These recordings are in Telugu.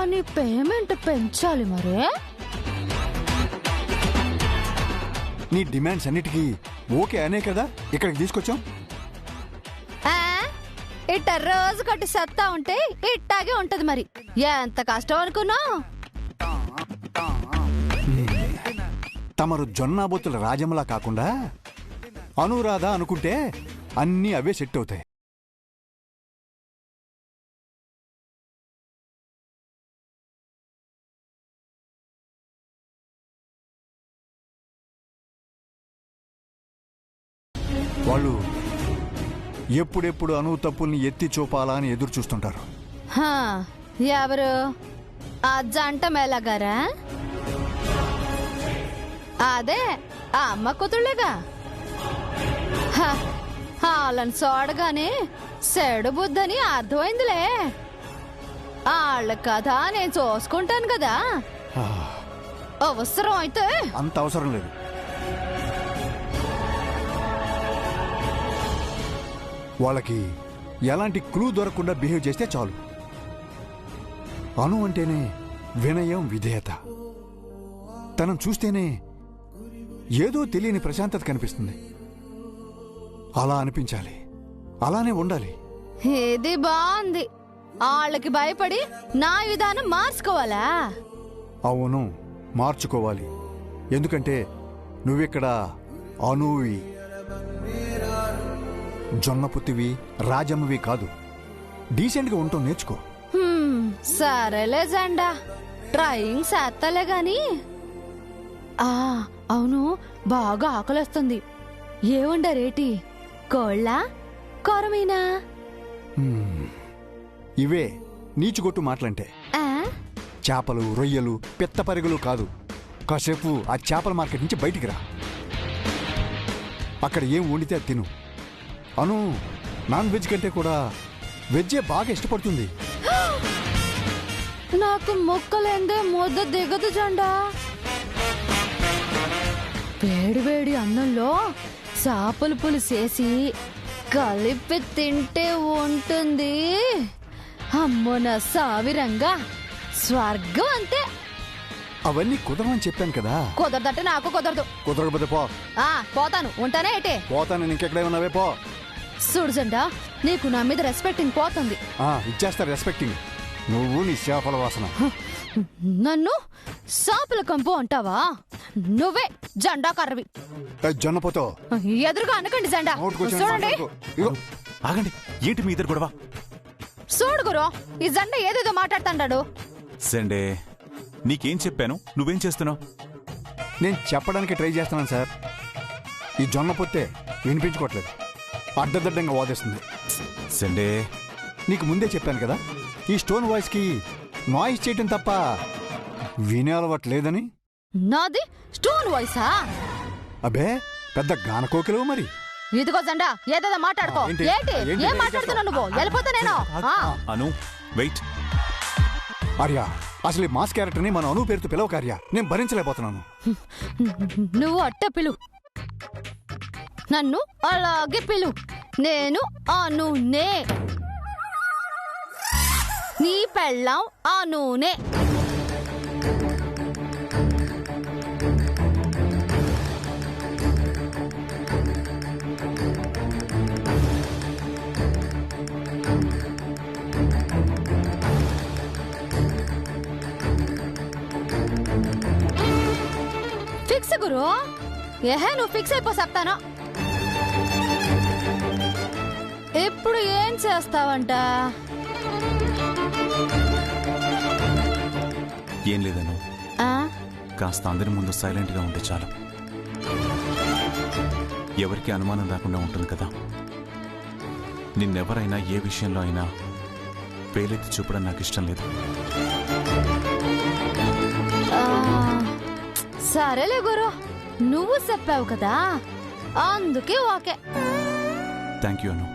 కానీ పేమెంట్ పెంచాలి మరే. నీ డిమాండ్స్ అన్నిటికీ ఓకే అనే కదా ఇక్కడికి తీసుకొచ్చాం. ఇట్ట రోజు కట్టి సత్తా ఉంటే ఇట్టాగే ఉంటది మరి. ఎంత కష్టం అనుకున్నావు. తమరు జొన్నాబొత్తుల రాజమ్మలా కాకుండా అనురాధ అనుకుంటే అన్నీ అవే సెట్ అవుతాయి. వాళ్ళు ఎప్పుడెప్పుడు అను తప్పుల్ని ఎత్తి చూపాలా అని ఎదురు చూస్తుంటారు. ఎవరు? ఆ జంట మేళగారా? అదే ఆ అమ్మ కూతుళ్ళేగా. వాళ్ళని చూడగానే సెడు బుద్ధని అర్థమైందిలే. వాళ్ళ కదా నేను చూసుకుంటాను కదా. అవసరం అయితే. అంత అవసరం లేదు. వాళ్ళకి ఎలాంటి క్లూ దొరకకుండా బిహేవ్ చేస్తే చాలు. అను అంటేనే వినయం, విధేయత. తనను చూస్తేనే ఏదో తెలియని ప్రశాంతత కనిపిస్తుంది. అలా అనిపించాలి, అలానే ఉండాలి. ఇది బాగుంది. వాళ్ళకి భయపడి నా విధానం మార్చుకోవాలా? అవును, మార్చుకోవాలి. ఎందుకంటే నువ్విక్కడ అనువి, జొన్నపుత్తివి, రాజమ్మవి కాదు. డీసెంట్గా ఉంటాం నేర్చుకో. సరేలే జెండా, ట్రైయింగ్ చేస్తలే గాని. అవును, బాగా ఆకలిస్తుంది. ఏముండరేటి? కోళ్ళ, కొరమీనా? ఇవే నీచుగొట్టు మాటలంటే. చేపలు, రొయ్యలు, పెద్ద పరుగులు కాదు. కాసేపు ఆ చేపల మార్కెట్ నుంచి బయటికి రా. అక్కడ ఏం వండితే అది తిను. అను నాన్ వెజ్ కంటే కూడా వెజ్జే బాగా ఇష్టపడుతుంది. నాకు ముక్కలేందే ముద్ద దిగదు జెండా. వేడి వేడి అన్నంలో చేపల పులుసేసి కలిపి తింటే ఉంటుంది. అమ్మో నా సావిరంగా స్వర్గం అంతే. అవన్నీ కుదరమని చెప్పాను కదా. కుదరదంటే నాకు కుదరదు. కుదరకపోతే పో. పోతాను. ఉంటానే ఏటే? పోతాను. ఇంకెక్కడే ఉన్నావే పో. చూడు జెండా, నీకు నా మీద రెస్పెక్టింగ్ పోతుంది. ఇచ్చేస్తా రెస్పెక్టింగ్. నువ్వు నీ చేపల వాసన. నన్ను చేపల కంపు అంటావా? నువ్వే జెండా కర్రవి. జొన్నపోతో ఎదురుగా అనకండి జెండా. చూడండి. ఆగండి, ఏంటి మీ ఇద్దరు గొడవ? చూడు గురు, ఈ జెండా ఏదేదో మాట్లాడుతాడు. సండే, నీకేం చెప్పాను? నువ్వేం చేస్తున్నావు? నేను చెప్పడానికి ట్రై చేస్తున్నాను సార్. ఈ జొన్న పొత్తే వినిపించుకోవట్లేదు, అడ్డదడ్డంగా వాదిస్తుంది. సండే, నీకు ముందే చెప్పాను కదా, ఈ స్టోన్ వాయిస్ కి నాయిస్ చేయటం తప్ప వినే అలవాటు లేదని. నాది స్టోన్ వాయిసా? అబే, పెద్ద గానకోకిలవు మరి. ఇదిగో జెండా, ఏదేదో మాట్లాడుకో. ఏంటి ఏం మాట్లాడుతున్నావు నువ్వు? వెళ్ళిపోతా నేను. అను వెయిట్. ఆర్య, అసలు మాస్ క్యారెక్టర్ని మన అను పేరుతో పిలవ కార్య. నేను భరించలేకపోతున్నాను. నువ్వు అట్ట పిలు, నన్ను అలాగే పిలు. నేను అనునే, నీ పెళ్ళాం అనునే. ఫిక్స్ గురు. ఏహే, నువ్వు ఫిక్స్ అయిపో చెప్తాను. ఇప్పుడు ఏం చేస్తావంట? ఏం లేదను, కాస్త అందరి ముందు సైలెంట్ గా ఉంటే చాలు. ఎవరికి అనుమానం రాకుండా ఉంటుంది కదా. నిన్నెవరైనా ఏ విషయంలో అయినా పేలెత్తి చూపడం నాకు ఇష్టం లేదు. సరేలే గురు, నువ్వు చెప్పావు కదా, అందుకే ఓకే. థ్యాంక్ యూ అను.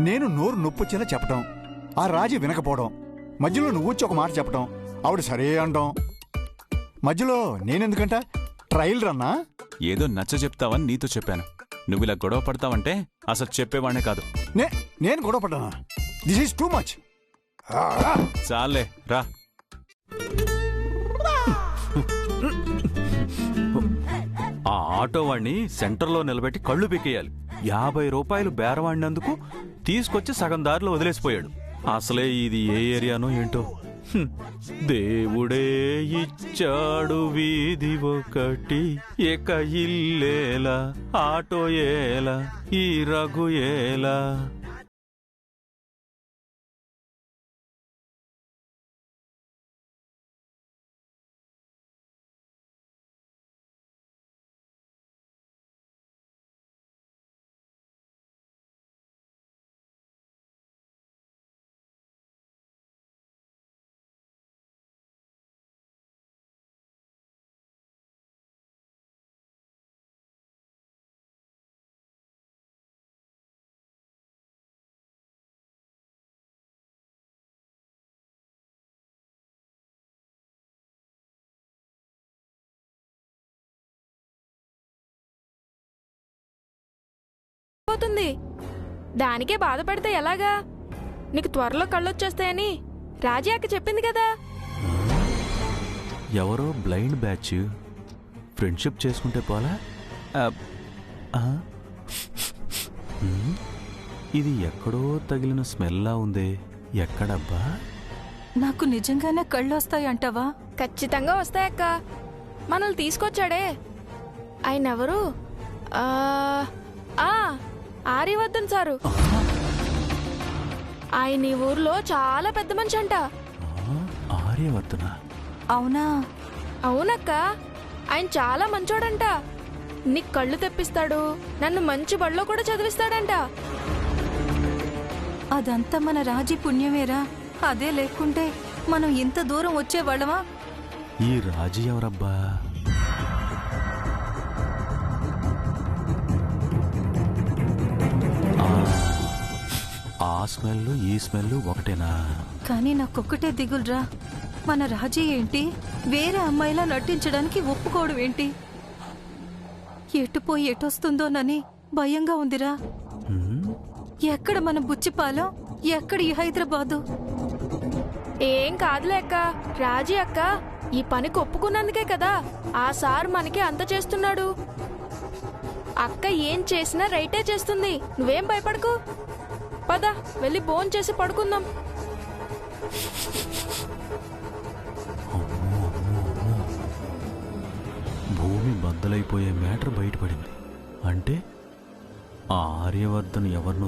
నేను నోరు నొప్పొచ్చేలా చెప్పటం, ఆ రాజు వినకపోవడం, మధ్యలో నువ్వు వచ్చి ఒక మాట చెప్పడం, ఆవిడ సరే అంటాం. మధ్యలో నేనెందుకంట? ట్రయల్ రన్నా? ఏదో నచ్చ చెప్తావని నీతో చెప్పాను. నువ్వు ఇలా గొడవ పడతావంటే అసలు చెప్పేవాడే కాదు. నేను గొడవ పడ్డానా? This is too much. చాలే రా. ఆ ఆటో వాడిని సెంటర్లో నిలబెట్టి కళ్ళు పీకేయాలి. 50 రూపాయలు బేరవాడినందుకు తీసుకొచ్చి సగం దారిలో వదిలేసిపోయాడు. అసలే ఇది ఏ ఏరియానో ఏంటో. దేవుడే ఇచ్చాడు వీధి ఒకటి, ఇక ఇల్లేలా ఆటో ఏలా ఈ రఘు ఏలా. పోతుంది. దానికే బాధపడితే ఎలాగా? నీకు త్వరలో కళ్ళొచ్చేస్తాయని రాజీ అక్క చెప్పింది కదా. ఎవరో బ్లైండ్ బ్యాచ్ ఫ్రెండ్షిప్ చేసుకుంటే పోలా. ఇది ఎక్కడో తగిలిన స్మెల్లా ఉందే. ఎక్కడబ్బా? నాకు నిజంగానే కళ్ళొస్తాయంటావా? ఖచ్చితంగా వస్తాయక్క. మనల్ని తీసుకొచ్చాడే ఆయనెవరు? ఆర్యవర్ధన్ సారు. ఆయన ఈ ఊర్లో చాలా పెద్ద మనిషి అంట. ఆర్యవర్ధన? అవునా? అవునక్క, ఆయన చాలా మంచోడంట. నీకు కళ్ళు తెప్పిస్తాడు, నన్ను మంచి బడిలో కూడా చదివిస్తాడంట. అదంతా మన రాజీ పుణ్యమేరా. అదే లేకుంటే మనం ఇంత దూరం వచ్చేవాళ్ళమా? ఈ రాజీ ఎవరబ్బా? ఆ స్మెల్ ఈ స్మెల్ ఒకటేనా? కానీ నాకొక్కటే దిగులురా. మన రాజీ ఏంటి వేరే అమ్మాయిలా నటించడానికి ఒప్పుకోవడం ఏంటి? ఎటుపోయి ఎటొస్తుందోనని భయంగా ఉందిరా. ఎక్కడ మన బుచ్చిపాలెం, ఎక్కడ ఈ హైదరాబాదు? ఏం కాదులే అక్క. రాజీ అక్క ఈ పనికి ఒప్పుకున్నందుకే కదా ఆ సార్ మనకి అంత చేస్తున్నాడు. అక్క ఏం చేసినా రైటే చేస్తుంది. నువ్వేం భయపడకు. పద, వెళ్ళి భోంచేసి చేసి పడుకుందాం. భూమి బద్దలైపోయే మ్యాటర్ బయటపడింది. అంటే ఆ ఆర్యవర్ధన్ ఎవరినో